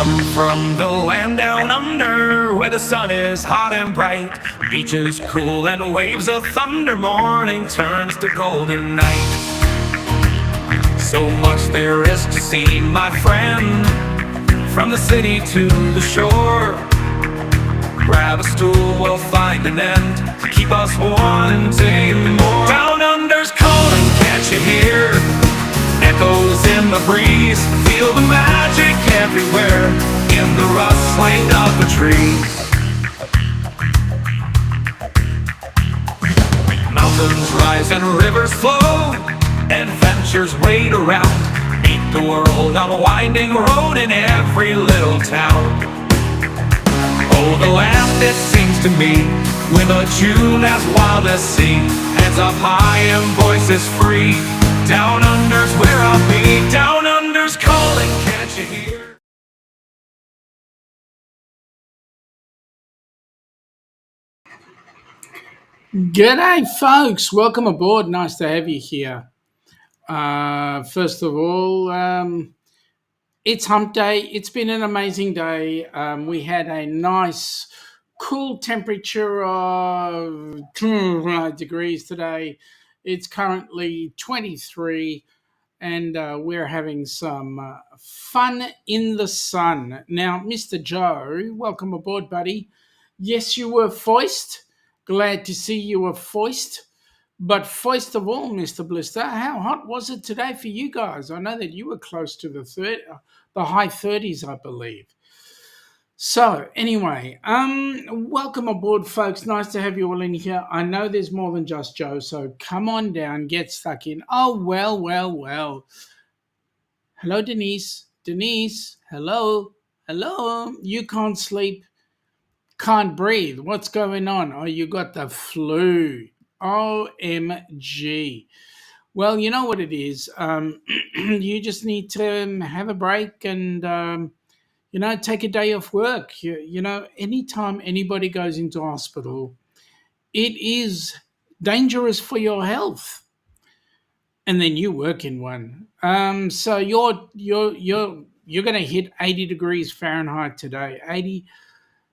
I'm from the land down under, where the sun is hot and bright. Beaches cool and waves of thunder, morning turns to golden night. So much there is to see, my friend, from the city to the shore. Grab a stool, we'll find an end to keep us wanting more. Down under's calling, can't you hear? Echoes in the breeze, feel the magic everywhere, in the rustling of the trees. Mountains rise and rivers flow, adventures wait around. Meet the world on a winding road in every little town. Oh, the land, it seems to me, with a tune as wild as sea, hands up high and voices free. Down under's where I'll be. Down under's calling, can't you hear? G'day, folks. Welcome aboard. Nice to have you here. First of all, it's hump day. It's been an amazing day. We had a nice, cool temperature of 2 degrees today. It's currently 23, and we're having some fun in the sun. Now, Mr. Joe, welcome aboard, buddy. Yes, you were foist. Glad to see you were foist. But first of all, Mr. Blister, how hot was it today for you guys? I know that you were close to the high 30s, I believe. So anyway, welcome aboard, folks. Nice to have you all in here. I know there's more than just Joe, so come on down, get stuck in. Oh, well. Hello, Denise. Denise, hello. You can't sleep, can't breathe. What's going on? Oh, you got the flu. OMG. Well, you know what it is. You just need to have a break and, take a day off work. Anytime anybody goes into hospital, it is dangerous for your health. And then you work in one. So you're going to hit 80 degrees Fahrenheit today. 80.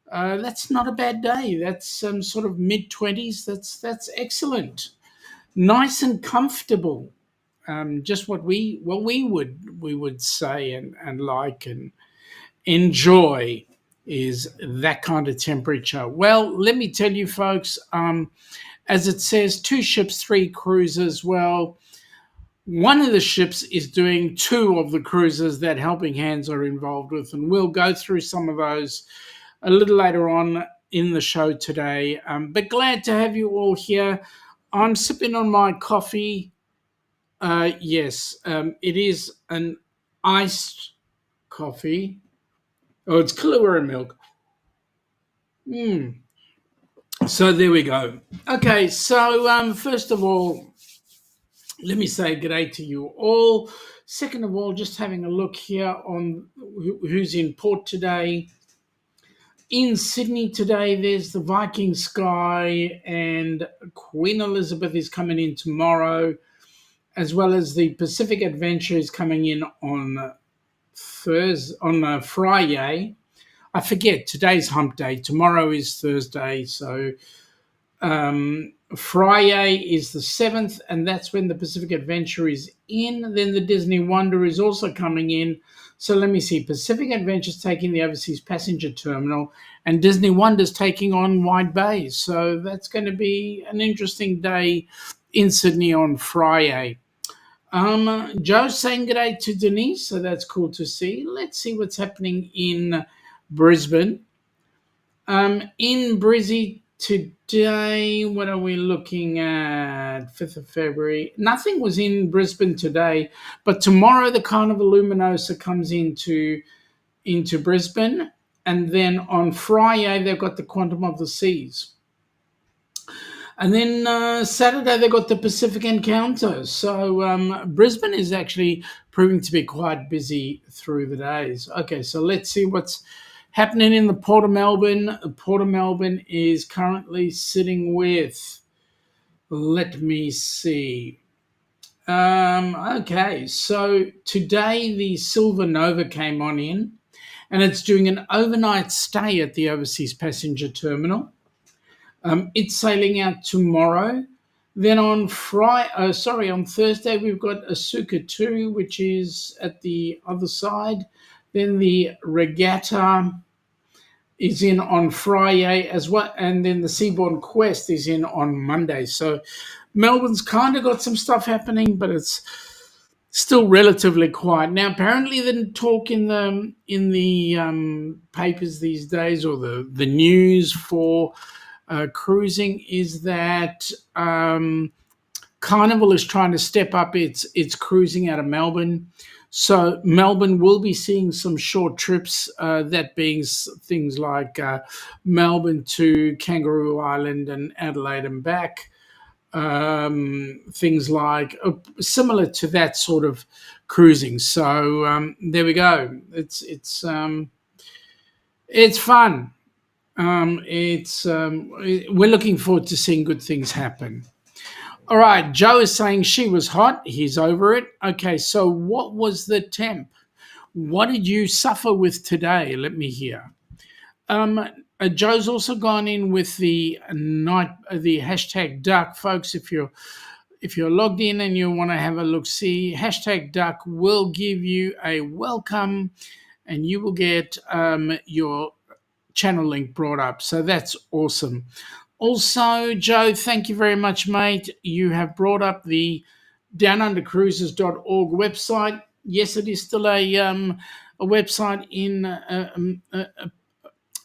That's not a bad day. That's sort of mid 20s. That's excellent. Nice and comfortable. Just what we would say and like and enjoy is that kind of temperature. Well, let me tell you, folks. As it says, 2 ships, 3 cruises. Well, one of the ships is doing 2 of the cruises that Helping Hands are involved with, and we'll go through some of those a little later on in the show today. But glad to have you all here. I'm sipping on my coffee. Yes, it is an iced coffee. Oh, it's Kahlua milk. So there we go. Okay, so first of all, let me say g'day to you all. Second of all, just having a look here on who's in port today. In Sydney today, there's the Viking Sky, and Queen Elizabeth is coming in tomorrow, as well as the Pacific Adventure is coming in on Friday. I forget, today's hump day. Tomorrow is Thursday, so Friday is the 7th, and that's when the Pacific Adventure is in. Then the Disney Wonder is also coming in. So let me see. Pacific Adventure's taking the overseas passenger terminal, and Disney Wonder's taking on Wide Bay. So that's going to be an interesting day in Sydney on Friday. Joe's saying good day to Denise, so that's cool to see. Let's see what's happening in Brisbane. In Brizzy today, what are we looking at? 5th of February. Nothing was in Brisbane today, but tomorrow the Carnival Luminosa comes into Brisbane, and then on Friday they've got the Quantum of the Seas. And then Saturday they got the Pacific Encounter. So Brisbane is actually proving to be quite busy through the days. Okay, so let's see what's happening in the Port of Melbourne. Port of Melbourne is currently sitting with, let me see. Okay, so today the Silver Nova came on in, and it's doing an overnight stay at the overseas passenger terminal. It's sailing out tomorrow. Then on on Thursday, we've got Asuka 2, which is at the other side. Then the Regatta is in on Friday as well, and then the Seabourn Quest is in on Monday. So Melbourne's kind of got some stuff happening, but it's still relatively quiet. Now, apparently, the talk in the papers these days, or the news for cruising, is that Carnival is trying to step up its cruising out of Melbourne. So Melbourne will be seeing some short trips, that being things like Melbourne to Kangaroo Island and Adelaide and back. Things like similar to that sort of cruising. So there we go. It's fun. We're looking forward to seeing good things happen. All right, Joe is saying she was hot. He's over it. Okay, so what was the temp? What did you suffer with today? Let me hear. Joe's also gone in with the hashtag duck, folks. If you're logged in and you want to have a look, see hashtag duck will give you a welcome, and you will get your channel link brought up. So that's awesome. Also, Joe, thank you very much, mate. You have brought up the downunder.cruises.org website. Yes, it is still a website in a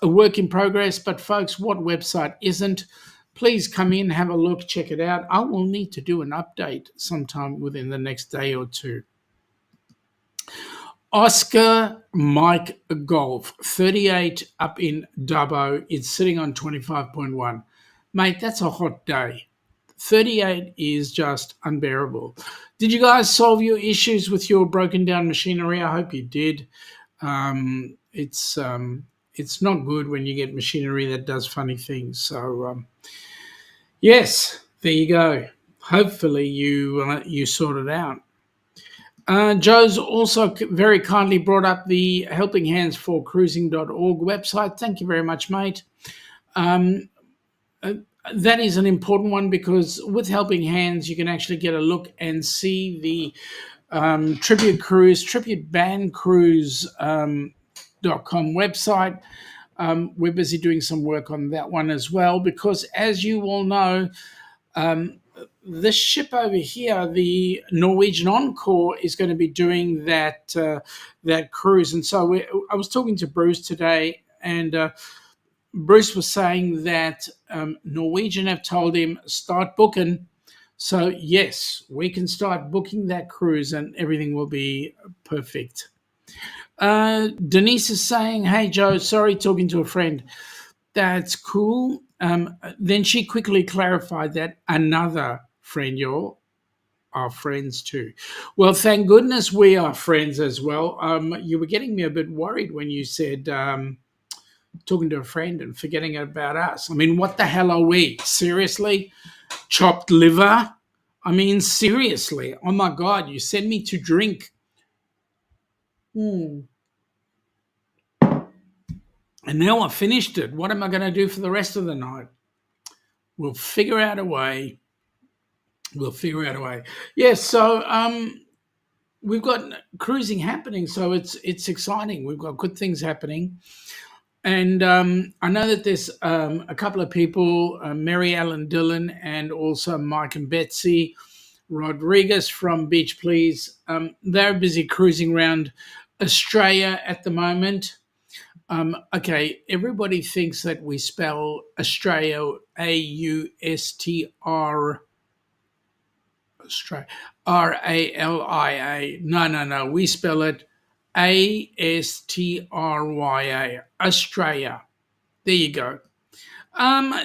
work in progress, but folks, what website isn't? Please come in, have a look, check it out. I will need to do an update sometime within the next day or two. Oscar Mike Golf, 38 up in Dubbo. It's sitting on 25.1. Mate, that's a hot day. 38 is just unbearable. Did you guys solve your issues with your broken down machinery? I hope you did. It's not good when you get machinery that does funny things. So, yes, there you go. Hopefully you sort it out. Joe's also very kindly brought up the Helping Hands for Cruising.org website. Thank you very much, mate. That is an important one, because with Helping Hands, you can actually get a look and see the Tribute Cruise, Tribute Band Cruise .com website. We're busy doing some work on that one as well, because as you all know, this ship over here, the Norwegian Encore, is going to be doing that cruise. And so I was talking to Bruce today, and Bruce was saying that Norwegian have told him, start booking. So yes, we can start booking that cruise and everything will be perfect. Denise is saying, hey Joe, sorry, talking to a friend. That's cool. Then she quickly clarified that another friend, you're our friends too. Well, thank goodness we are friends as well. You were getting me a bit worried when you said talking to a friend and forgetting about us. I mean, what the hell are we? Seriously? Chopped liver? I mean, seriously. Oh my God, you send me to drink. And now I've finished it. What am I going to do for the rest of the night? We'll figure out a way. Yes, so we've got cruising happening, so it's exciting. We've got good things happening. And I know that there's a couple of people, Mary Ellen Dillon and also Mike and Betsy Rodriguez from Beach Please. They're busy cruising around Australia at the moment. Okay, everybody thinks that we spell Australia A-U-S-T-R, Australia, R-A-L-I-A. No, we spell it A-S-T-R-Y-A, Australia. There you go.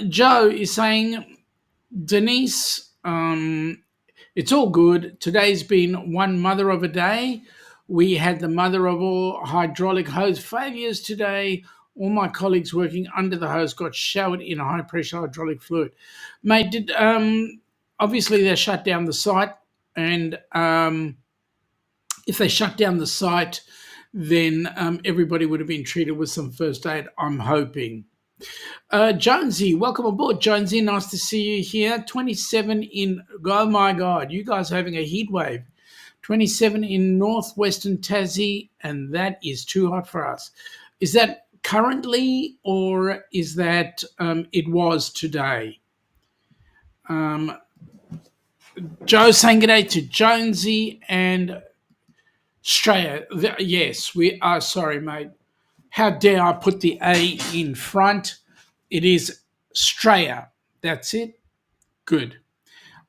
Joe is saying, Denise, it's all good. Today's been one mother of a day. We had the mother of all hydraulic hose failures today. All my colleagues working under the hose got showered in high pressure hydraulic fluid. Mate, obviously they shut down the site, and if they shut down the site, then everybody would have been treated with some first aid, I'm hoping. Jonesy, welcome aboard, Jonesy. Nice to see you here. 27 in, oh my God, you guys are having a heat wave. 27 in northwestern Tassie, and that is too hot for us. Is that currently, or is that it was today? Joe saying good day to Jonesy and Straya. Yes, we are sorry, mate. How dare I put the A in front? It is Straya. That's it. Good.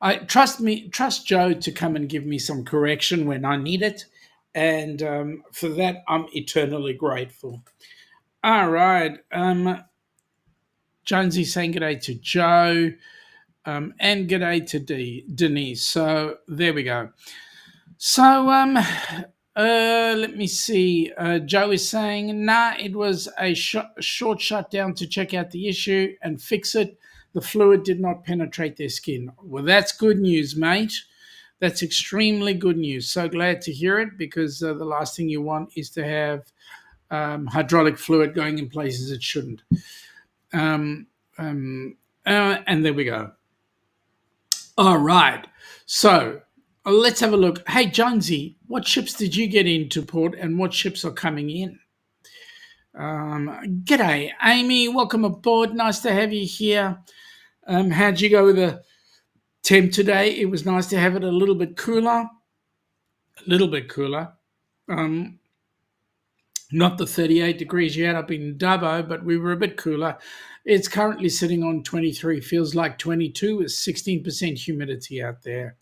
I trust Joe to come and give me some correction when I need it, and for that I'm eternally grateful. All right, Jonesy saying good day to Joe, and good day to Denise. So there we go. So let me see. Joe is saying, nah, it was a short shutdown to check out the issue and fix it. The fluid did not penetrate their skin. Well, that's good news, mate. That's extremely good news. So glad to hear it, because the last thing you want is to have hydraulic fluid going in places it shouldn't. And there we go. All right. So let's have a look. Hey, Jonesy, what ships did you get into port and what ships are coming in? G'day, Amy. Welcome aboard. Nice to have you here. How'd you go with the temp today? It was nice to have it a little bit cooler. Not the 38 degrees you had up in Dubbo, but we were a bit cooler. It's currently sitting on 23. Feels like 22 with 16% humidity out there.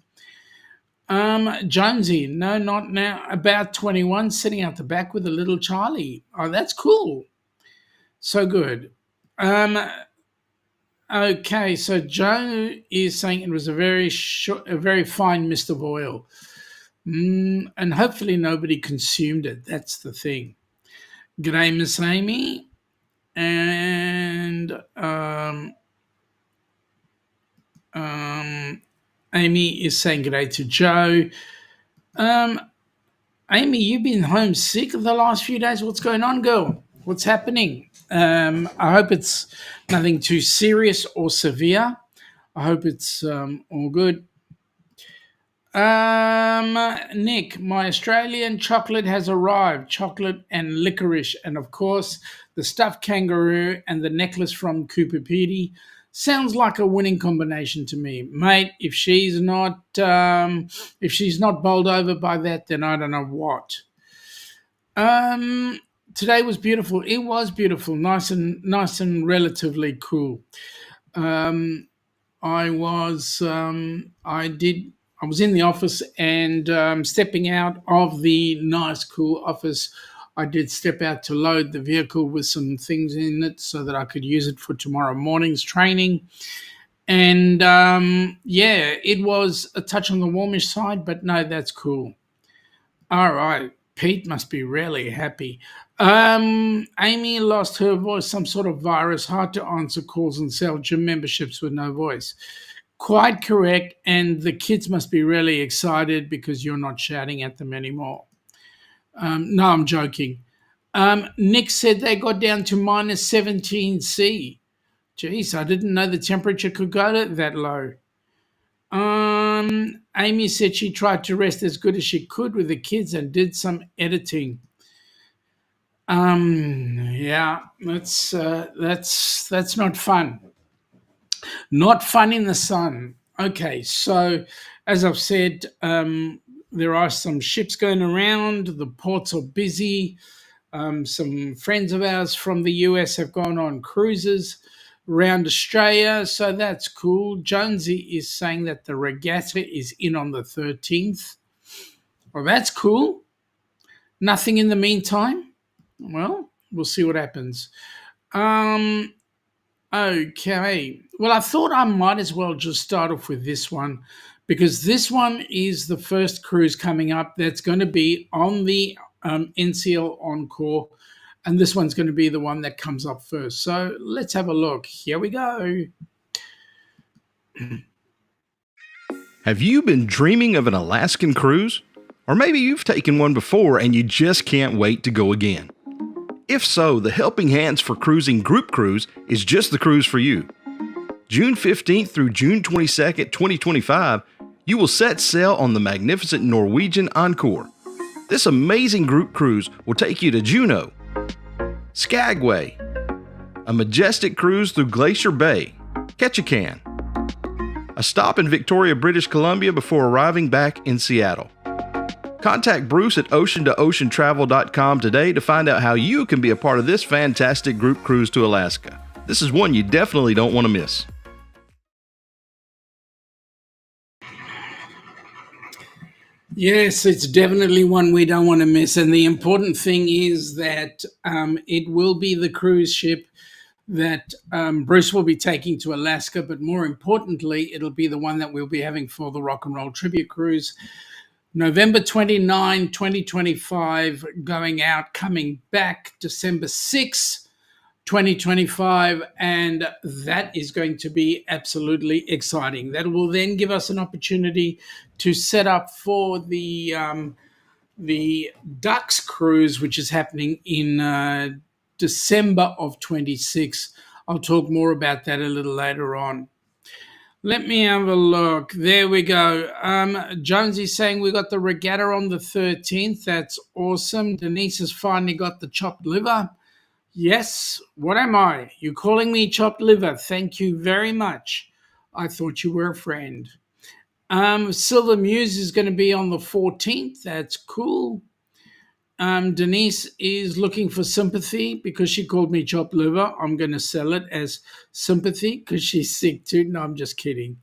Jonesy, no, not now. About 21, sitting out the back with a little Charlie. Oh, that's cool. So good. Okay, so Joe is saying it was a very fine mist of oil. And hopefully nobody consumed it. That's the thing. G'day, Miss Amy. And Amy is saying g'day to Joe. Amy, you've been homesick the last few days. What's going on, girl? What's happening? I hope it's nothing too serious or severe. I hope it's all good. Nick, my Australian chocolate has arrived. Chocolate and licorice, and of course the stuffed kangaroo and the necklace from Cooper Pedy. Sounds like a winning combination to me, mate. If she's not bowled over by that, then I don't know what. Today was beautiful. It was beautiful, nice and relatively cool. I was in the office, and stepping out of the nice, cool office, I did step out to load the vehicle with some things in it so that I could use it for tomorrow morning's training. And it was a touch on the warmish side, but no, that's cool. All right. Pete must be really happy. Amy lost her voice, some sort of virus, hard to answer calls and sell gym memberships with no voice. Quite correct, and the kids must be really excited because you're not shouting at them anymore. No, I'm joking. Nick said they got down to minus 17 C. Geez, I didn't know the temperature could go that low. Amy said she tried to rest as good as she could with the kids and did some editing. Yeah, that's not fun. Not fun in the sun. Okay, so as I've said, there are some ships going around. The ports are busy. Some friends of ours from the U.S. have gone on cruises around Australia, so that's cool. Jonesy is saying that the regatta is in on the 13th. Well, that's cool. Nothing in the meantime? Well, we'll see what happens. Okay. Well, I thought I might as well just start off with this one, because this one is the first cruise coming up that's going to be on the NCL Encore, and this one's going to be the one that comes up first. So let's have a look. Here we go. Have you been dreaming of an Alaskan cruise? Or maybe you've taken one before and you just can't wait to go again. If so, the Helping Hands for Cruising Group Cruise is just the cruise for you. June 15th through June 22nd, 2025, you will set sail on the magnificent Norwegian Encore. This amazing group cruise will take you to Juneau, Skagway, a majestic cruise through Glacier Bay, Ketchikan, a stop in Victoria, British Columbia before arriving back in Seattle. Contact Bruce at ocean2oceantravel.com today to find out how you can be a part of this fantastic group cruise to Alaska. This is one you definitely don't want to miss. Yes, it's definitely one we don't want to miss. And the important thing is that it will be the cruise ship that Bruce will be taking to Alaska, but more importantly, it'll be the one that we'll be having for the Rock and Roll Tribute Cruise. November 29, 2025, going out, coming back December 6, 2025, and that is going to be absolutely exciting. That will then give us an opportunity to set up for the Ducks cruise, which is happening in December of 26. I'll talk more about that a little later on. Let me have a look. There we go. Jonesy's saying we got the regatta on the 13th. That's awesome. Denise has finally got the chopped liver. Yes. What am I? You calling me chopped liver? Thank you very much. I thought you were a friend. Silver Muse is going to be on the 14th. That's cool. Denise is looking for sympathy because she called me chopped liver. I'm going to sell it as sympathy because she's sick too. No, I'm just kidding.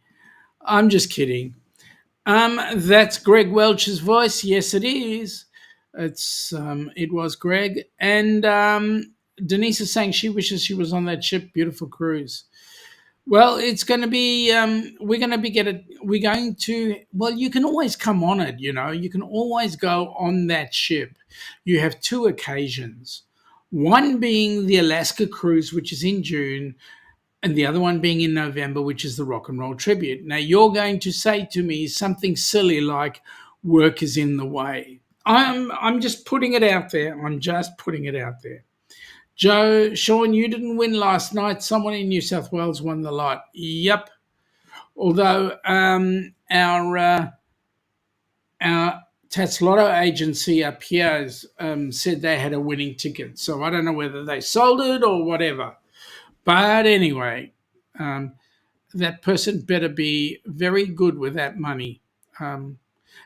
That's Greg Welch's voice. Yes, it is. It was Greg. And Denise is saying she wishes she was on that ship. Beautiful cruise. Well, it's going to be, well, you can always come on it, you can always go on that ship. You have two occasions, one being the Alaska cruise, which is in June, and the other one being in November, which is the Rock and Roll Tribute. Now, you're going to say to me something silly like work is in the way. I'm just putting it out there. Sean, you didn't win last night. Someone in New South Wales won the lot. Yep. Although our Tats Lotto agency up here said they had a winning ticket. So I don't know whether they sold it or whatever. But anyway, that person better be very good with that money.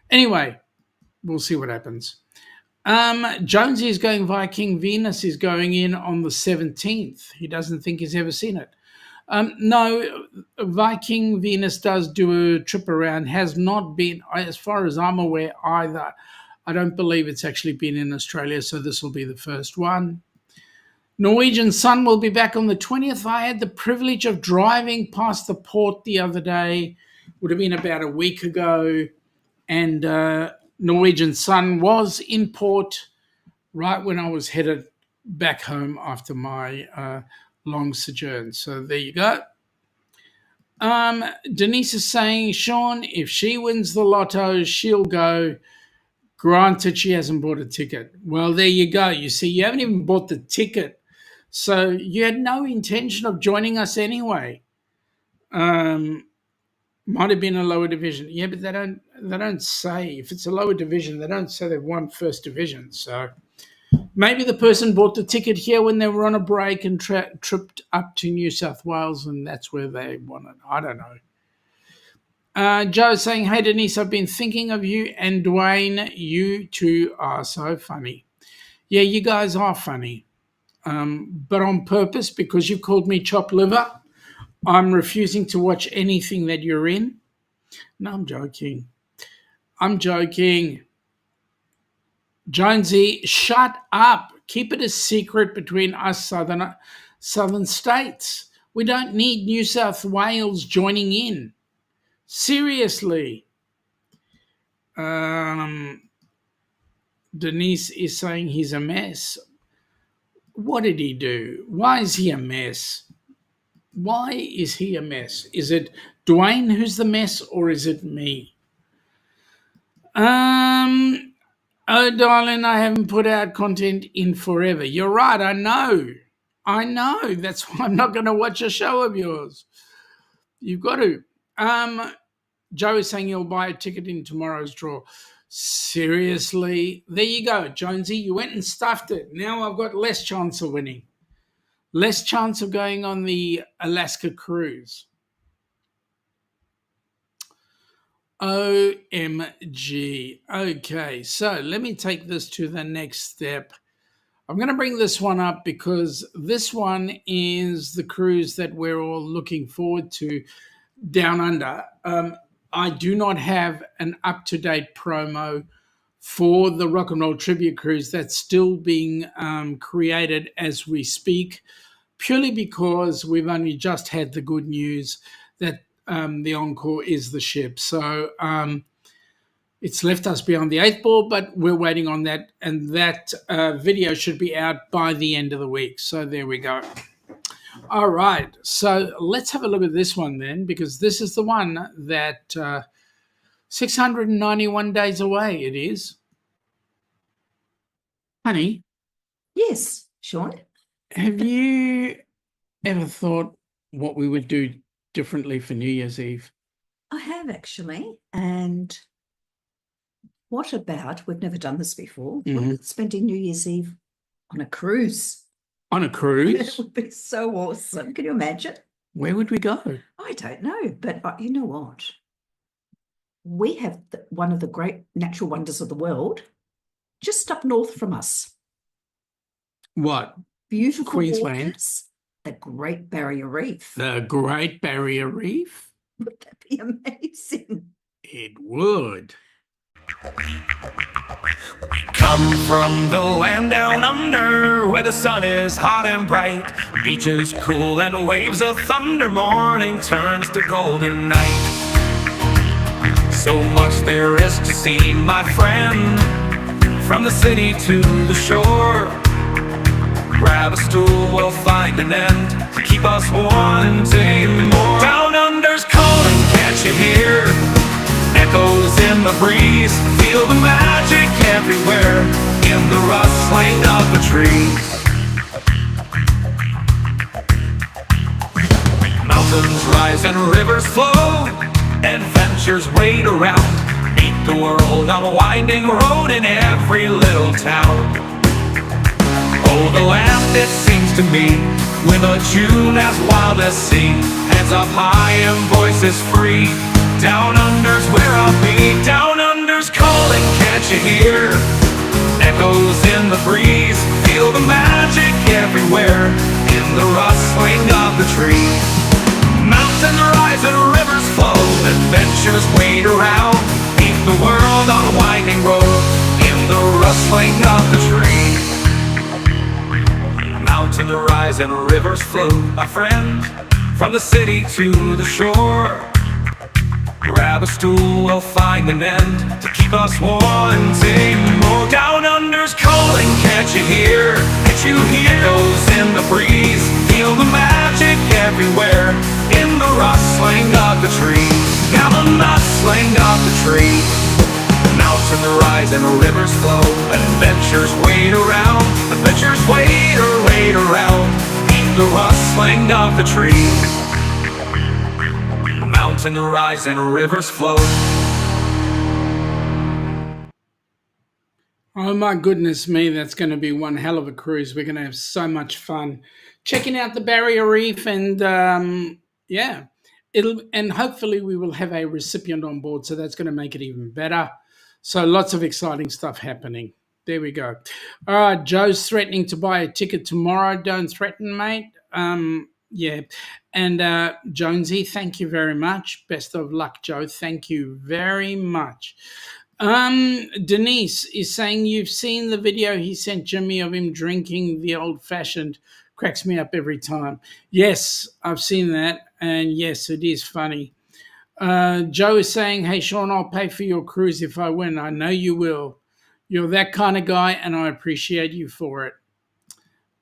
Anyway, we'll see what happens. Jonesy is going Viking. Venus is going in on the 17th. He doesn't think he's ever seen it. No, Viking Venus does do a trip around. Has not been, as far as I'm aware, either. I don't believe it's actually been in Australia, so this will be the first one. Norwegian Sun will be back on the 20th. I had the privilege of driving past the port the other day. Would have been about a week ago. And Norwegian Sun was in port right when I was headed back home after my long sojourn. So there you go. Denise is saying, Sean, if she wins the lotto, she'll go. Granted, she hasn't bought a ticket. Well, there you go. You see, you haven't even bought the ticket. So you had no intention of joining us anyway. Might have been a lower division. Yeah, but they don't say. If it's a lower division, they don't say they've won first division. So maybe the person bought the ticket here when they were on a break and tripped up to New South Wales, and that's where they won it. I don't know. Joe's saying, hey, Denise, I've been thinking of you and Dwayne. You two are so funny. Yeah, you guys are funny. But on purpose, because you've called me chopped liver, I'm refusing to watch anything that you're in. No, I'm joking. Jonesy, shut up. Keep it a secret between us southern states. We don't need New South Wales joining in. Seriously. Denise is saying he's a mess. What did he do? Why is he a mess? Is it Dwayne who's the mess, or is it me? Um, oh, darling, I haven't put out content in forever. You're right. I know. I know. That's why I'm not going to watch a show of yours. You've got to. Joe is saying you'll buy a ticket in tomorrow's draw. Seriously? There you go, Jonesy. You went and stuffed it. Now I've got less chance of winning. Less chance of going on the Alaska cruise. OMG. Okay, so let me take this to the next step. I'm going to bring this one up because this one is the cruise that we're all looking forward to, Down Under. I do not have an up-to-date promo for the Rock and Roll Tribute Cruise. That's still being created as we speak, purely because we've only just had the good news that the Encore is the ship. So it's left us beyond the eighth ball, but we're waiting on that. And that video should be out by the end of the week. So there we go. All right. So let's have a look at this one then, because this is the one that 691 days away it is. Honey. Yes, Sean. Have you ever thought what we would do differently for New Year's Eve? I have actually. And what about, we've never done this before, spending New Year's Eve on a cruise? On a It cruise? would be so awesome. Can you imagine? Where would we go? I don't know, but you know what? We have one of the great natural wonders of the world just up north from us. What? Beautiful Queensland? waters, the Great Barrier Reef. The Great Barrier Reef? Would that be amazing? It would. Come from the land down under, where the sun is hot and bright, beaches cool and waves of thunder. Morning turns to golden night. So much there is to see, my friend, from the city to the shore. Grab a stool, we'll find an end to keep us wanting more. Down under's calling, can't you hear? Echoes in the breeze, feel the magic everywhere, in the rustling of the trees. Mountains rise and rivers flow, adventures wait around. Meet the world on a winding road in every little town. Oh, the land, it seems to me, with a tune as wild as sea, hands up high and voices free. Down under's where I'll be. Down under's calling, can't you hear? Echoes in the breeze, feel the magic everywhere, in the rustling of the trees. Mountains rise and rivers flow, adventures wait around. Meet the world on a winding road, in the rustling of the trees. Mountains rise and rivers flow, my friend, from the city to the shore. Grab a stool, we'll find an end to keep us wanting more. Down under's calling, can't you hear? Can't you hear? Echoes in the breeze, feel the magic everywhere, in the rustling of the trees. Now the rustling of the trees. Mountains rise and rivers flow, adventures wait around. Adventures wait around, in the rustling of the trees. Mountains rise and rivers flow. Oh my goodness me, that's going to be one hell of a cruise. We're going to have so much fun checking out the Barrier Reef, and and hopefully we will have a recipient on board, so that's going to make it even better. So lots of exciting stuff happening. There we go. All right, Joe's threatening to buy a ticket tomorrow. Don't threaten, mate. Yeah. And Jonesy, thank you very much. Best of luck, Joe. Thank you very much. Denise is saying you've seen the video he sent Jimmy of him drinking the old-fashioned. Cracks me up every time. Yes, I've seen that. And yes, it is funny. Joe is saying, hey, Sean, I'll pay for your cruise if I win. I know you will. You're that kind of guy, and I appreciate you for it.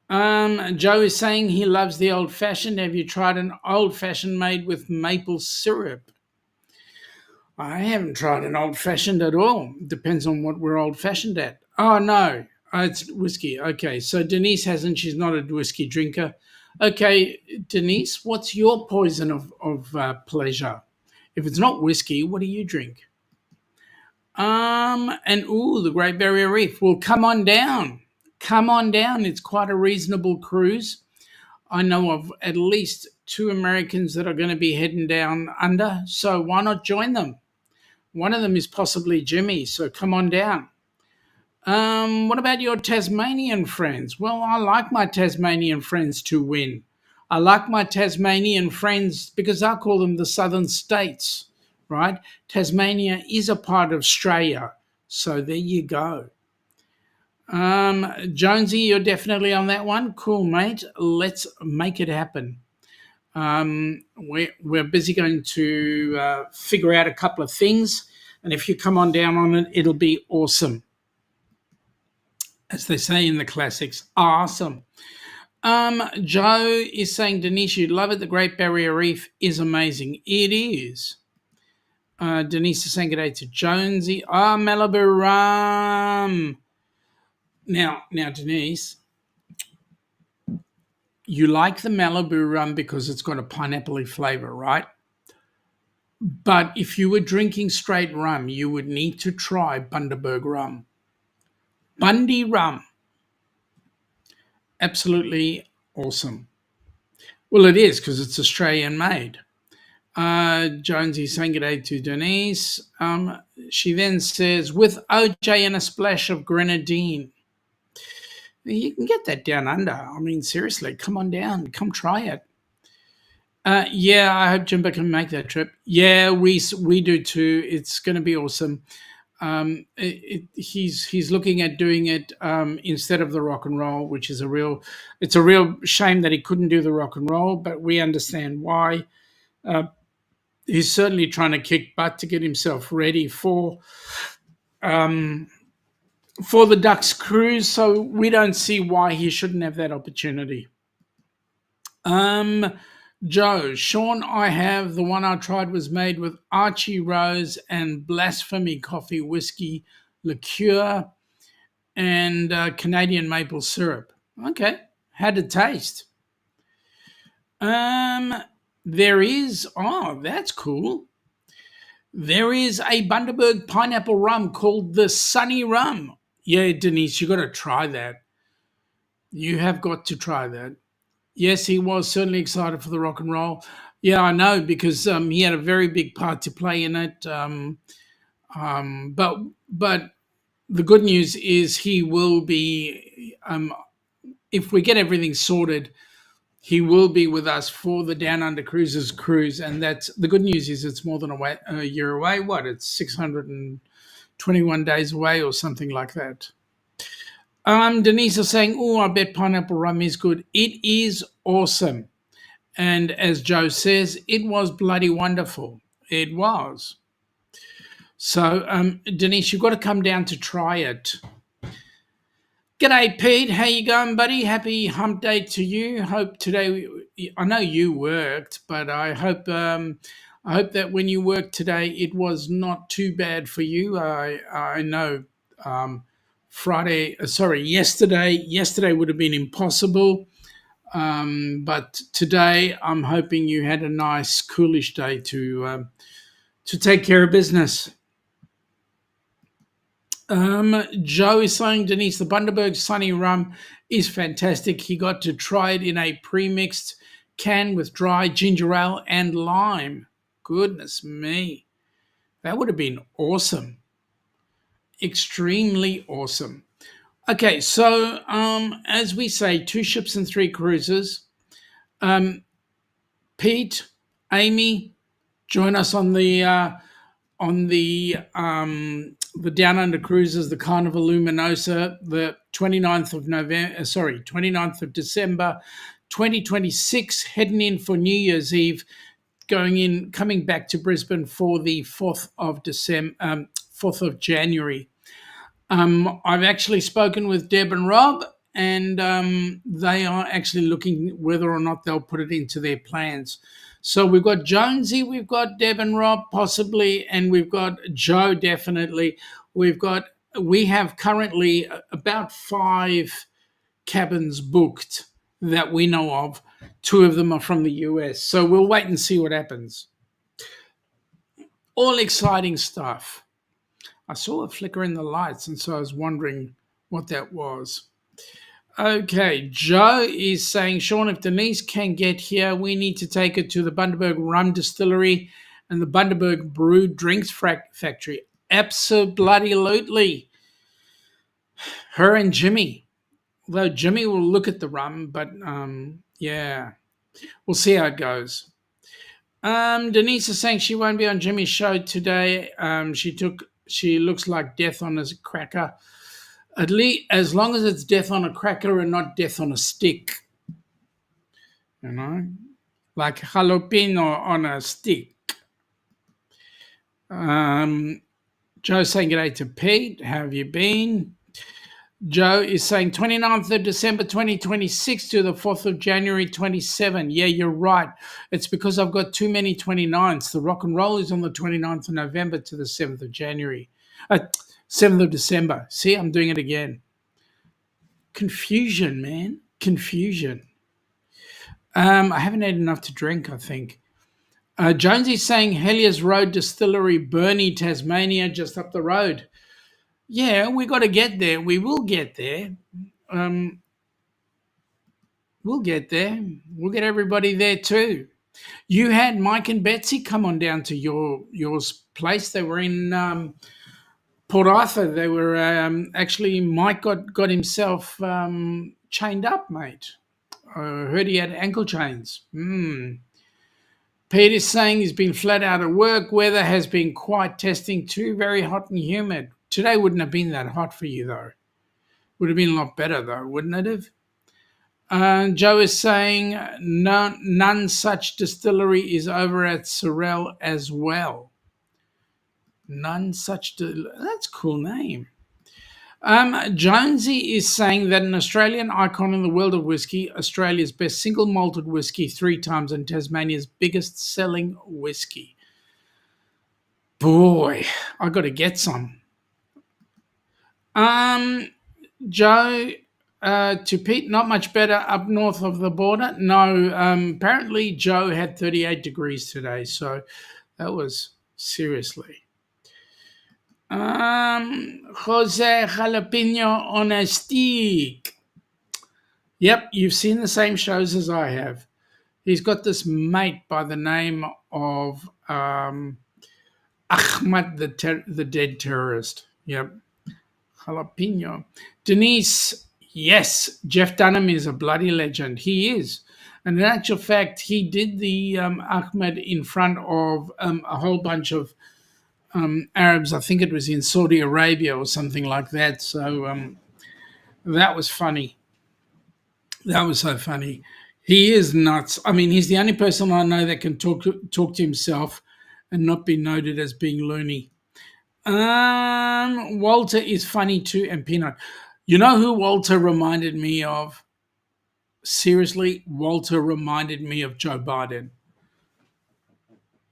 Joe is saying he loves the old-fashioned. Have you tried an old-fashioned made with maple syrup? I haven't tried an old fashioned at all. Depends on what we're old fashioned at. Oh no, it's whiskey. Okay, so Denise hasn't. She's not a whiskey drinker. Okay, Denise, what's your poison of pleasure? If it's not whiskey, what do you drink? And ooh, the Great Barrier Reef. Well, come on down. Come on down. It's quite a reasonable cruise. I know of at least 2 Americans that are going to be heading down under, so why not join them? One of them is possibly Jimmy, so come on down. What about your Tasmanian friends? Well, I like my Tasmanian friends to win. I like my Tasmanian friends because I call them the southern states, right? Tasmania is a part of Australia, so there you go. Jonesy, you're definitely on that one. Cool, mate. Let's make it happen. We're busy going to figure out a couple of things, and if you come on down on it, it'll be awesome. As they say in the classics, awesome. Joe is saying, Denise, you'd love it. The Great Barrier Reef is amazing. It is. Denise is saying good day to Jonesy. Malibu rum. Now, Denise, you like the Malibu rum because it's got a pineapple-y flavor, right? But if you were drinking straight rum, you would need to try Bundaberg rum. Bundy rum. Absolutely awesome. Well, it is because it's Australian made. Jonesy saying good day to Denise. She then says, with OJ and a splash of grenadine. You can get that down under. I mean, seriously, come on down. Come try it. Yeah, I hope Jimbo can make that trip. Yeah, we do too. It's going to be awesome. He's looking at doing it instead of the rock and roll, which is it's a real shame that he couldn't do the rock and roll, but we understand why. He's certainly trying to kick butt to get himself ready for the Ducks cruise, so we don't see why he shouldn't have that opportunity. Joe, Sean, I have the one I tried was made with Archie Rose and Blasphemy Coffee Whiskey liqueur and Canadian maple syrup. Okay, how'd it taste? There is, that's cool. There is a Bundaberg pineapple rum called the Sunny Rum. Yeah, Denise, you got to try that. You have got to try that. Yes, he was certainly excited for the rock and roll. Yeah, I know, because he had a very big part to play in it. But the good news is he will be, if we get everything sorted, he will be with us for the Down Under Cruises cruise. And that's the good news is it's more than a year away. What? It's 621 days away or something like that. Denise is saying, I bet pineapple rum is good. It is awesome. And as Joe says, it was bloody wonderful. It was. So, Denise, you've got to come down to try it. G'day, Pete. How you going, buddy? Happy hump day to you. Hope today, I know you worked, but I hope that when you worked today, it was not too bad for you. I know yesterday would have been impossible. But today I'm hoping you had a nice coolish day to take care of business. Joe is saying, Denise, the Bundaberg Sunny Rum is fantastic. He got to try it in a pre-mixed can with dry ginger ale and lime. Goodness me. That would have been awesome. Extremely awesome. Okay, so as we say, 2 ships and 3 cruises. Pete, Amy, join us on the Down Under Cruises, the Carnival Luminosa, the 29th of December, 2026, heading in for New Year's Eve, coming back to Brisbane for the 4th of January. I've actually spoken with Deb and Rob, and they are actually looking whether or not they'll put it into their plans. So we've got Jonesy, we've got Deb and Rob possibly, and we've got Joe definitely. We have currently about 5 cabins booked that we know of. 2 of them are from the US. So we'll wait and see what happens. All exciting stuff. I saw a flicker in the lights, and so I was wondering what that was. Okay, Joe is saying, Sean, if Denise can get here, we need to take her to the Bundaberg Rum Distillery and the Bundaberg Brewed Drinks Factory. Absolutely. Her and Jimmy. Although Jimmy will look at the rum, but yeah, we'll see how it goes. Denise is saying she won't be on Jimmy's show today. She looks like death on a cracker. At least as long as it's death on a cracker and not death on a stick. You know? Like jalapeno on a stick. Joe's saying g'day to Pete. How have you been? Joe is saying 29th of December 2026 to the 4th of January 27. Yeah, you're right. It's because I've got too many 29ths. The rock and roll is on the 29th of November to the 7th of January. 7th of December. See, I'm doing it again. Confusion, man. Confusion. I haven't had enough to drink, I think. Jonesy's saying Helios Road Distillery, Burnie, Tasmania, just up the road. Yeah, we got to get there. We will get there. We'll get there. We'll get everybody there too. You had Mike and Betsy come on down to your place. They were in Port Arthur. They were actually Mike got himself chained up, mate. I heard he had ankle chains. Peter's saying he's been flat out of work. Weather has been quite testing too. Very hot and humid. Today wouldn't have been that hot for you though. Would have been a lot better though, wouldn't it have? Joe is saying none such distillery is over at Sorel as well. None such. That's a cool name. Jonesy is saying that an Australian icon in the world of whiskey, Australia's best single malted whiskey 3 times, and Tasmania's biggest selling whiskey. Boy, I got to get some. Joe, to Pete, not much better up north of the border. No, apparently Joe had 38 degrees today, so that was seriously. Jose Jalapeno on a stick. Yep, you've seen the same shows as I have. He's got this mate by the name of Ahmad, the dead terrorist. Yep, Jalapeno. Denise, yes, Jeff Dunham is a bloody legend. He is. And in actual fact, he did the Ahmed in front of a whole bunch of Arabs. I think it was in Saudi Arabia or something like that. So that was funny. That was so funny. He is nuts. I mean, he's the only person I know that can talk to himself and not be noted as being loony. Walter is funny too, and Peanut. You know who Walter reminded me of? Seriously, Walter reminded me of Joe Biden.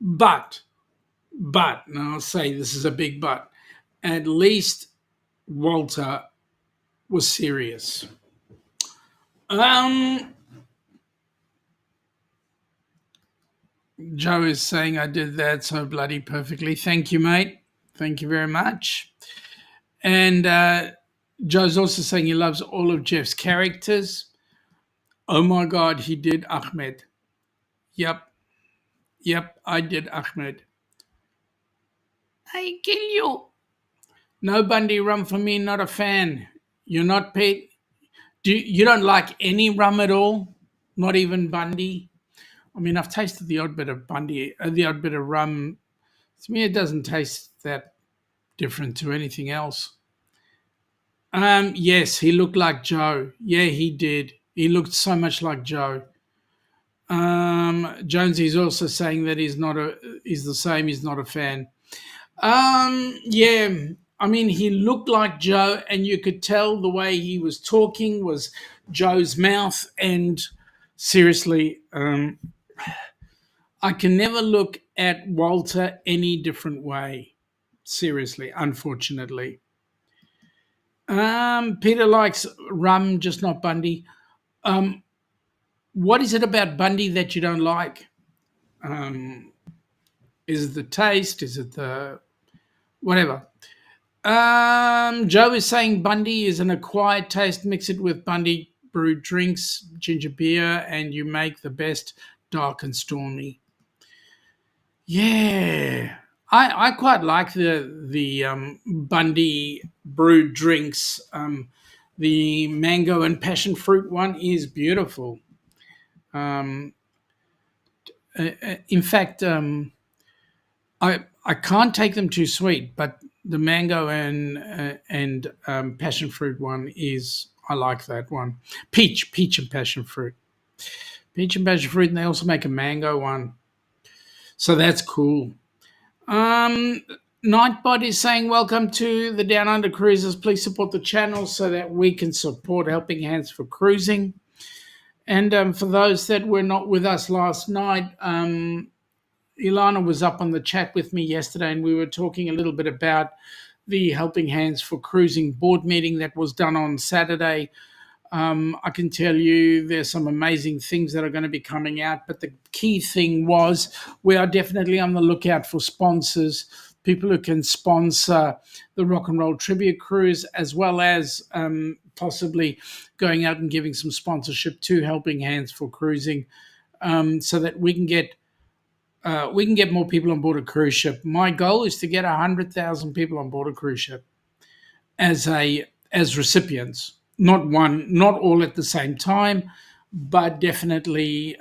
But, and I'll say this is a big but, at least Walter was serious. Joe is saying I did that so bloody perfectly. Thank you, mate. Thank you very much. And Joe's also saying he loves all of Jeff's characters. Oh my God, he did Ahmed. Yep, I did Ahmed. I kill you. No Bundy rum for me, not a fan. You're not, Pete? You don't like any rum at all? Not even Bundy? I mean, I've tasted the odd bit of Bundy, the odd bit of rum. To me, it doesn't taste that different to anything else. Yes, he looked like Joe. Yeah, he did. He looked so much like Joe. Jonesy's also saying that he's the same. He's not a fan. Yeah, I mean, he looked like Joe, and you could tell the way he was talking was Joe's mouth. And seriously, I can never look at Walter any different way. Seriously, unfortunately. Peter likes rum, just not Bundy. Um, what is it about Bundy that you don't like? Um, is it the taste? Is it the whatever? Joe is saying Bundy is an acquired taste. Mix it with Bundy brewed drinks, ginger beer, and you make the best dark and stormy. Yeah, I quite like the Bundy brewed drinks. The mango and passion fruit one is beautiful. Um, in fact, I can't take them too sweet, but the mango and passion fruit one is I like that one. Peach and passion fruit, peach and passion fruit, and they also make a mango one, so that's cool. Um, Nightbot is saying, welcome to the Down Under Cruises. Please support the channel so that we can support Helping Hands for Cruising. And for those that were not with us last night, Ilana was up on the chat with me yesterday, and we were talking a little bit about the Helping Hands for Cruising board meeting that was done on Saturday. I can tell you there's some amazing things that are going to be coming out, but the key thing was we are definitely on the lookout for sponsors, people who can sponsor the Rock and Roll Tribute Cruise, as well as possibly going out and giving some sponsorship to Helping Hands for Cruising, so that we can get more people on board a cruise ship. My goal is to get 100,000 people on board a cruise ship as recipients. Not all at the same time, but definitely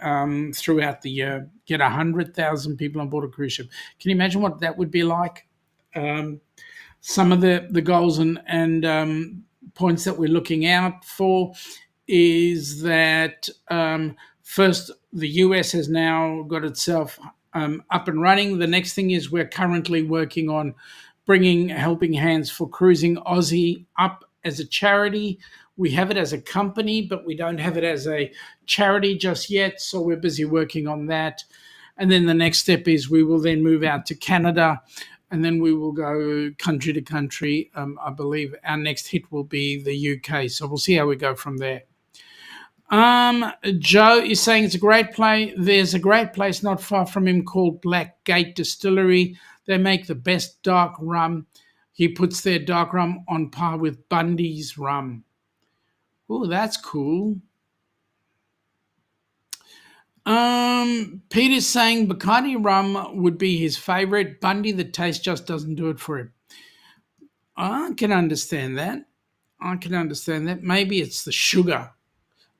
throughout the year, get 100,000 people on board a cruise ship. Can you imagine what that would be like? Some of the goals and points that we're looking out for is that first, the U.S. has now got itself up and running. The next thing is we're currently working on bringing Helping Hands for Cruising Aussie up as a charity. We have it as a company, but we don't have it as a charity just yet. So we're busy working on that. And then the next step is we will then move out to Canada, and then we will go country to country. I believe our next hit will be the UK. So we'll see how we go from there. Joe is saying it's a great place. There's a great place not far from him called Black Gate Distillery. They make the best dark rum. He puts their dark rum on par with Bundy's rum. Oh, that's cool. Peter's saying Bacardi rum would be his favorite. Bundy, the taste just doesn't do it for him. I can understand that. Maybe it's the sugar.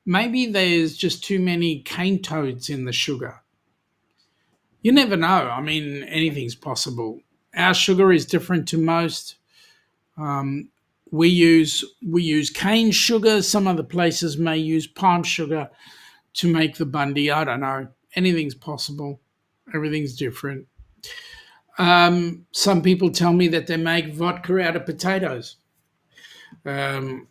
Maybe there's just too many cane toads in the sugar. You never know. I mean, anything's possible. Our sugar is different to most. We use cane sugar. Some other places may use palm sugar to make the Bundy. I don't know. Anything's possible. Everything's different. Some people tell me that they make vodka out of potatoes. In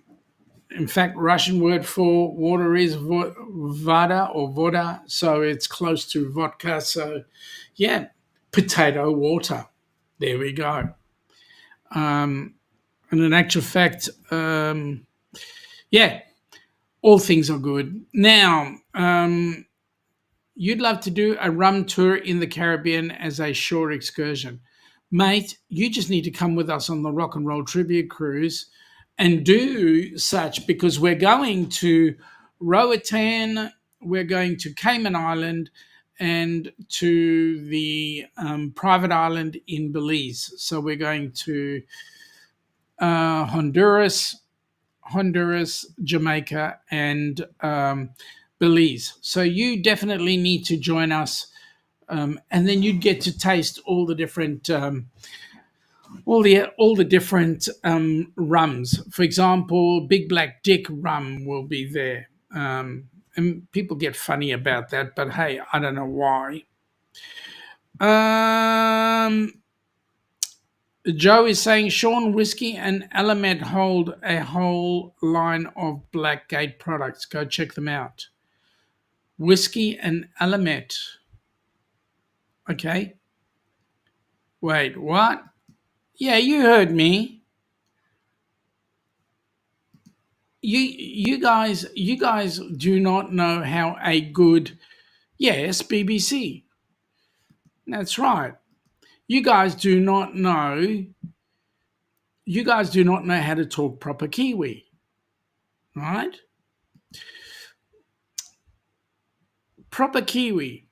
fact, Russian word for water is vada or voda, so it's close to vodka. So, yeah, potato water. There we go. And in actual fact, yeah, all things are good. Now, you'd love to do a rum tour in the Caribbean as a shore excursion. Mate, you just need to come with us on the Rock and Roll Tribute Cruise and do such, because we're going to Roatan, we're going to Cayman Island, and to the private island in Belize. So we're going to Honduras, Jamaica, and Belize. So you definitely need to join us, and then you'd get to taste all the different all the different rums. For example, Big Black Dick rum will be there, and people get funny about that, but hey, I don't know why. Joe is saying Sean Whiskey and Alamet hold a whole line of Blackgate products. Go check them out. Whiskey and Alamet. Okay. Wait, what? Yeah, you heard me. You guys do not know how a good, yes, BBC. That's right. You guys do not know you guys do not know how to talk proper Kiwi, right? Proper Kiwi.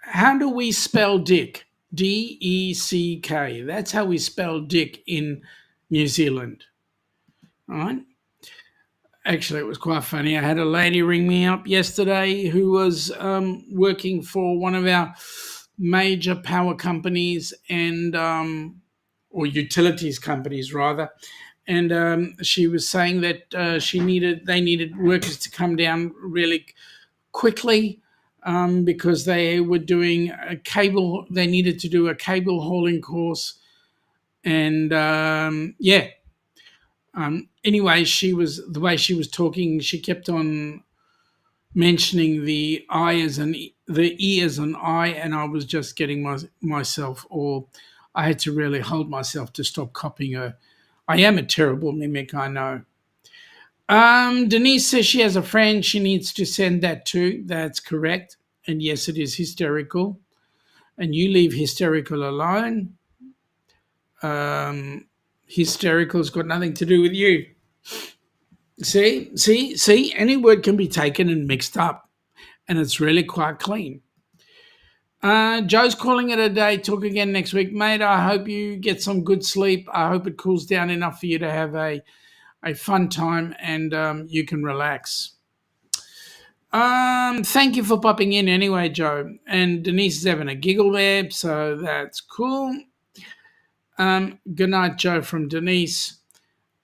How do we spell dick? D-E-C-K. That's how we spell dick in New Zealand, right? Actually, it was quite funny. I had a lady ring me up yesterday who was working for one of our major power companies and or utilities companies rather, and she was saying that they needed workers to come down really quickly because they were doing a cable. They needed to do a cable hauling course, and yeah. Anyway, the way she was talking. She kept on mentioning the I as an the E as an I, and I was just getting myself all. I had to really hold myself to stop copying her. I am a terrible mimic, I know. Denise says she has a friend she needs to send that to. That's correct. And yes, it is hysterical. And you leave hysterical alone. Hysterical's got nothing to do with you. See, any word can be taken and mixed up, and it's really quite clean. Joe's calling it a day. Talk again next week, mate. I hope you get some good sleep. I hope it cools down enough for you to have a fun time and you can relax. Thank you for popping in anyway, Joe. And Denise is having a giggle there, so that's cool. Good night, Joe, from Denise.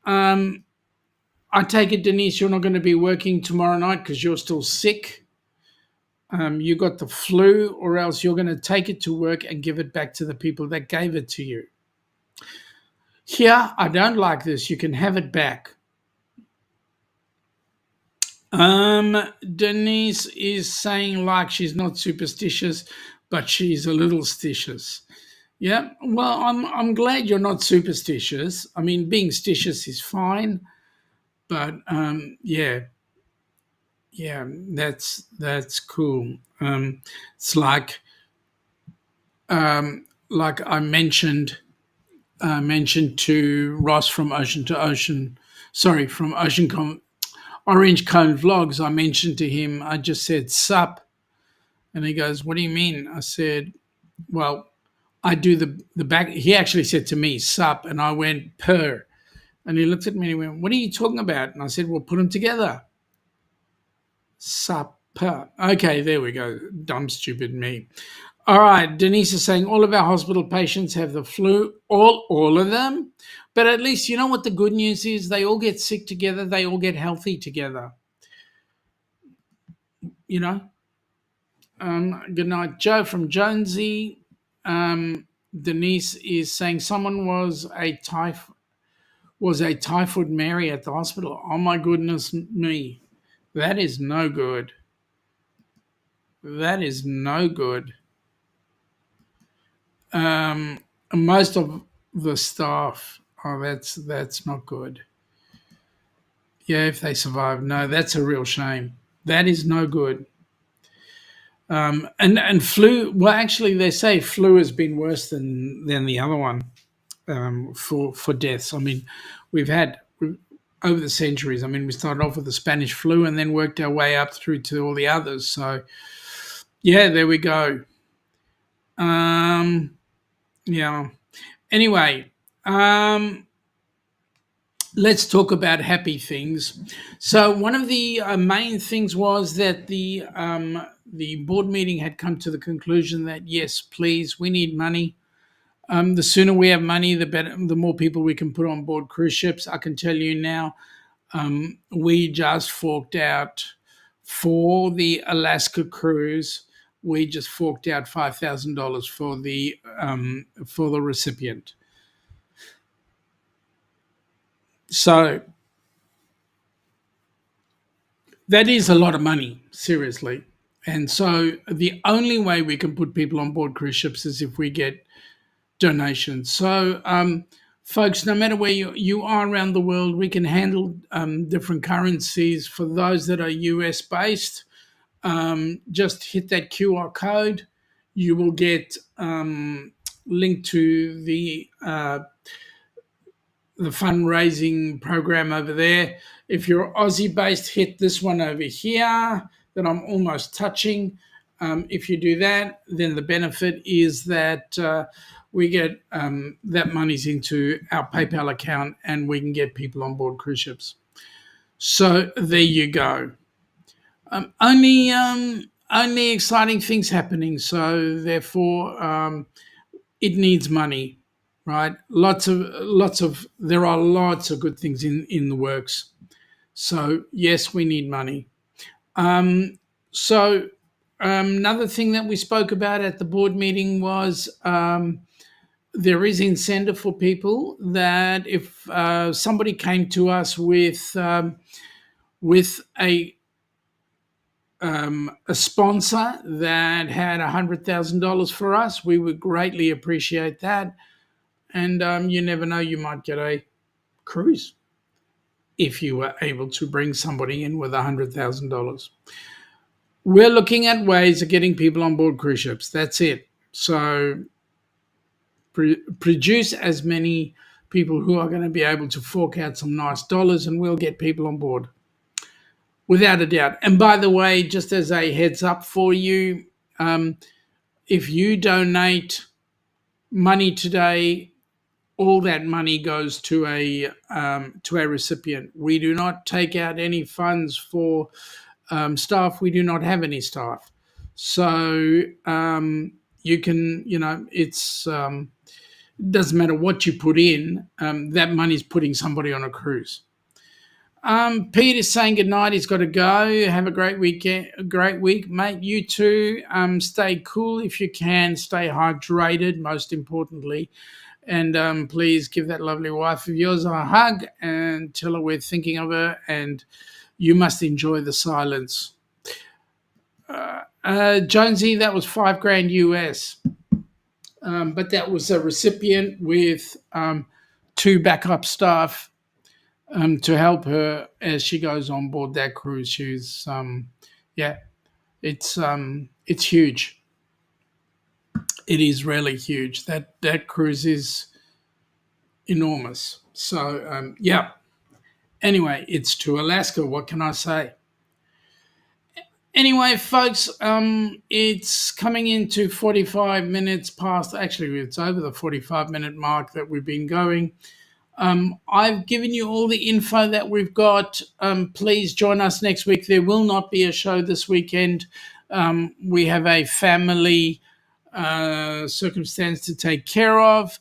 I take it, Denise, you're not going to be working tomorrow night because you're still sick. You got the flu, or else you're going to take it to work and give it back to the people that gave it to you. Here, I don't like this. You can have it back. Denise is saying like she's not superstitious, but she's a little stitious. Yeah, well, I'm glad you're not superstitious. I mean, being stitious is fine, but yeah, that's cool. It's like I mentioned to Ross from Ocean to Ocean, sorry, from Orange Cone Vlogs. I mentioned to him, I just said sup, and he goes, "What do you mean?" I said, "Well, I do the back." He actually said to me, "Sup," and I went per, and he looked at me and he went, "What are you talking about?" And I said, "Well, put them together." Supper. Okay, there we go. Dumb, stupid me. All right, Denise is saying all of our hospital patients have the flu, all of them. But at least you know what the good news is? They all get sick together. They all get healthy together. You know. Good night, Joe from Jonesy. Denise is saying someone was a typhoid Mary at the hospital. Oh my goodness me, that is no good. That is no good. Most of the staff. Oh, that's not good. Yeah, if they survive, no, that's a real shame. That is no good. And flu. Well, actually, they say flu has been worse than the other one for deaths. I mean, we've had over the centuries. I mean, we started off with the Spanish flu and then worked our way up through to all the others. So, yeah, there we go. Yeah. Anyway, let's talk about happy things. So one of the main things was that the board meeting had come to the conclusion that yes, please, we need money. The sooner we have money, the better. The more people we can put on board cruise ships. I can tell you now, we just forked out for the Alaska cruise. We just forked out $5,000 for the recipient. So that is a lot of money, seriously. And so the only way we can put people on board cruise ships is if we get donations. So, folks, no matter where you are around the world, we can handle different currencies. For those that are US based, just hit that QR code. You will get linked to the fundraising program over there. If you're Aussie based, hit this one over here that I'm almost touching. If you do that, then the benefit is that we get that money's into our PayPal account and we can get people on board cruise ships. So there you go. Only exciting things happening. So therefore, it needs money, right? There are lots of good things in the works. So yes, we need money. Another thing that we spoke about at the board meeting was there is incentive for people that if somebody came to us with a sponsor that had $100,000 for us, we would greatly appreciate that. And you never know, you might get a cruise if you were able to bring somebody in with $100,000. We're looking at ways of getting people on board cruise ships. That's it. So produce as many people who are going to be able to fork out some nice dollars, and we'll get people on board. Without a doubt. And by the way, just as a heads up for you, if you donate money today, all that money goes to a recipient. We do not take out any funds for staff. We do not have any staff. So you can, it's doesn't matter what you put in, that money's putting somebody on a cruise. Peter's saying goodnight. He's got to go. Have a great weekend, a great week, mate. You too. Stay cool if you can. Stay hydrated, most importantly. And please give that lovely wife of yours a hug and tell her we're thinking of her. And you must enjoy the silence. Jonesy, that was $5,000 US. But that was a recipient with 2 backup staff. To help her as she goes on board that cruise. She's, it's huge. It is really huge. That cruise is enormous. So, Anyway, it's to Alaska. What can I say? Anyway, folks, it's coming into 45 minutes past. Actually, it's over the 45-minute mark that we've been going. I've given you all the info that we've got. Please join us next week. There will not be a show this weekend. We have a family circumstance to take care of.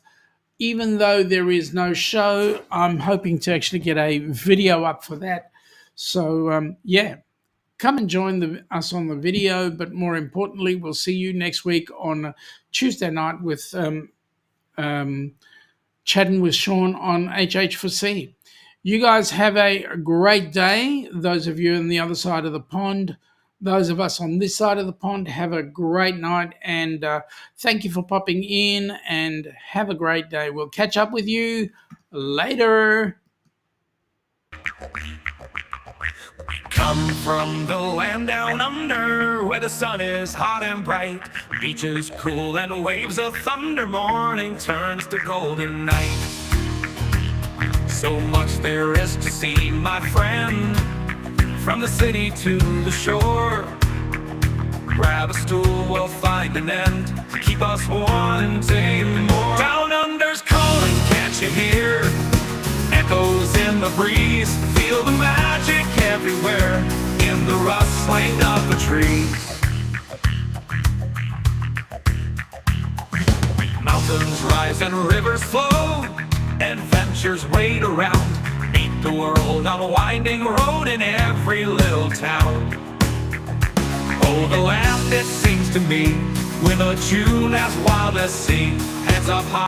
Even though there is no show, I'm hoping to actually get a video up for that. So, come and join us on the video. But more importantly, we'll see you next week on Tuesday night with chatting with Sean on HH4C. You guys have a great day. Those of you on the other side of the pond, those of us on this side of the pond, have a great night. And thank you for popping in and have a great day. We'll catch up with you later. Come from the land down under, where the sun is hot and bright, beaches cool and waves of thunder, morning turns to golden night. So much there is to see, my friend, from the city to the shore. Grab a stool, we'll find an end to keep us wanting more. Down under's calling, can't you hear? Echoes in the breeze, feel the magic everywhere in the rustling of the trees. Mountains rise and rivers flow, adventures wait around. Meet the world on a winding road in every little town. Oh, the land, it seems to me, with a tune as wild as sea, heads up high.